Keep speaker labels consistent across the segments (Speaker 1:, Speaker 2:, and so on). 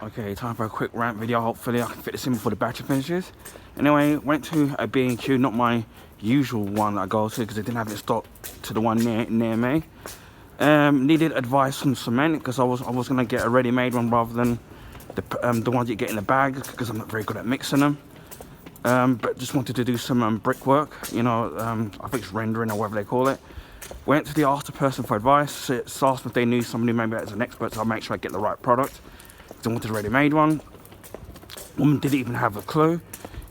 Speaker 1: Okay, time for a quick rant video. Hopefully I can fit this in before the battery finishes. Anyway, went to a B&Q, not my usual one that I go to because they didn't have it in stock to the one near me. Needed advice on cement because I was gonna get a ready-made one rather than the ones you get in the bag because I'm not very good at mixing them. But just wanted to do some brickwork, you know, I think it's rendering or whatever they call it. Went to the asked the person for advice, asked if they knew somebody maybe that's an expert, so I'll make sure I get the right product. I wanted a ready-made one. Woman didn't even have a clue.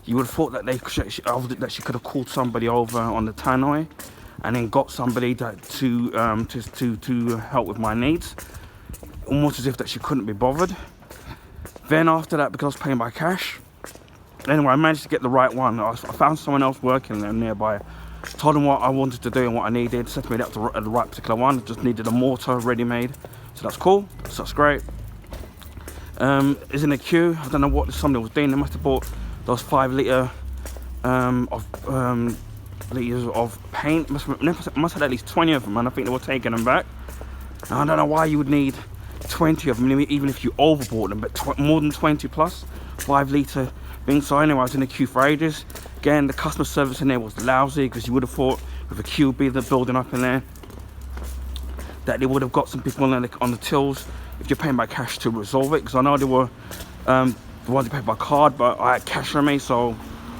Speaker 1: You would have thought that she could have called somebody over on the tannoy and then got somebody to help with my needs. Almost as if that she couldn't be bothered. Then after that, because I was paying by cash, anyway, I managed to get the right one. I found someone else working there nearby. Told them what I wanted to do and what I needed. Set me up to the right particular one. Just needed a mortar ready-made. So that's cool. So that's great. Is in a queue. I don't know what somebody was doing. They must have bought those 5 litre liters of paint. Must have at least 20 of them, and I think they were taking them back. Now, I don't know why you would need 20 of them, even if you overbought them, but more than 20 plus 5 litre things. So anyway, I was in the queue for ages. Again, the customer service in there was lousy because you would have thought with a queue building up in there that they would have got some people on the tills if you're paying by cash to resolve it, because I know they were the ones that paid by card, but I had cash on me, so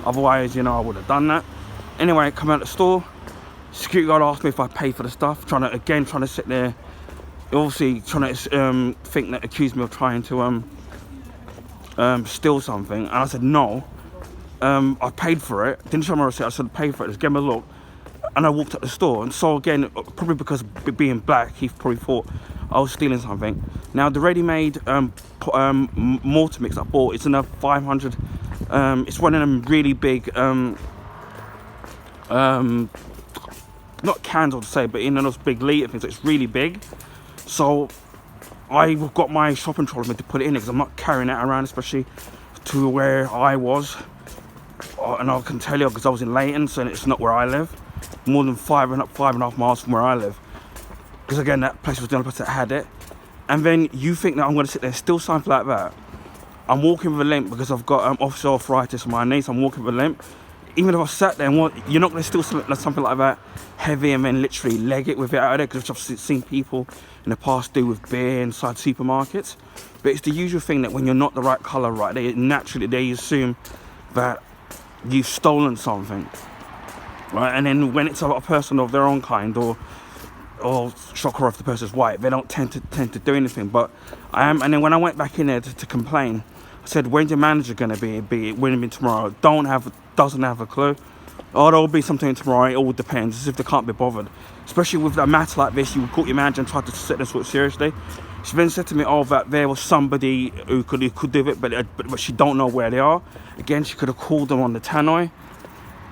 Speaker 1: otherwise, you know, I would have done that. Anyway, come out of the store, security guard asked me if I paid for the stuff, trying to sit there, obviously trying to accuse me of trying to steal something, and I said no. I paid for it, didn't show my receipt. I said pay for it, just give me a look, and I walked out the store. And so again, probably because of being black, he probably thought I was stealing something. Now the ready-made mortar mix I bought, it's in a 500. It's one of them really big, not cans I would say, but in those big litre things. It's really big. So I got my shopping trolley to put it in because I'm not carrying it around, especially to where I was. And I can tell you because I was in Leighton, so it's not where I live. More than 5.5 miles from where I live. Because again, that place was the only place that had it. And then you think that I'm going to sit there and steal something like that. I'm walking with a limp because I've got osteoarthritis on my knees. I'm walking with a limp. Even if I sat there and you're not going to steal something like that heavy and then literally leg it with it out of there, because I've seen people in the past do with beer inside supermarkets. But it's the usual thing that when you're not the right colour, right, they assume that you've stolen something, right? And then when it's a person of their own kind, or shock horror if the person's white, they don't tend to do anything. But I am. And then when I went back in there to complain, I said, "When's your manager going to be? When it be tomorrow?" Doesn't have a clue. Oh, there'll be something tomorrow. It all depends. As if they can't be bothered. Especially with a matter like this, you would call your manager and try to sit this seriously. She then said to me, "Oh, that there was somebody who could do it, but she don't know where they are." Again, she could have called them on the tannoy,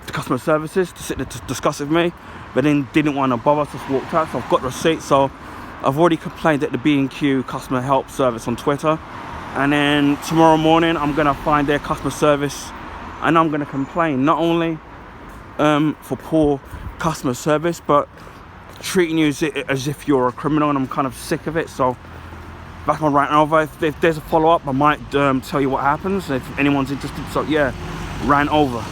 Speaker 1: the customer services, to sit there to discuss with me, but then didn't want to bother, just walked out. So I've got the receipt. So I've already complained at the B&Q customer help service on Twitter, and then tomorrow morning I'm gonna find their customer service and I'm gonna complain, not only for poor customer service, but treating you as if you're a criminal, and I'm kind of sick of it. So back on Rant over. If there's a follow-up, I might tell you what happens if anyone's interested. So yeah, Rant over.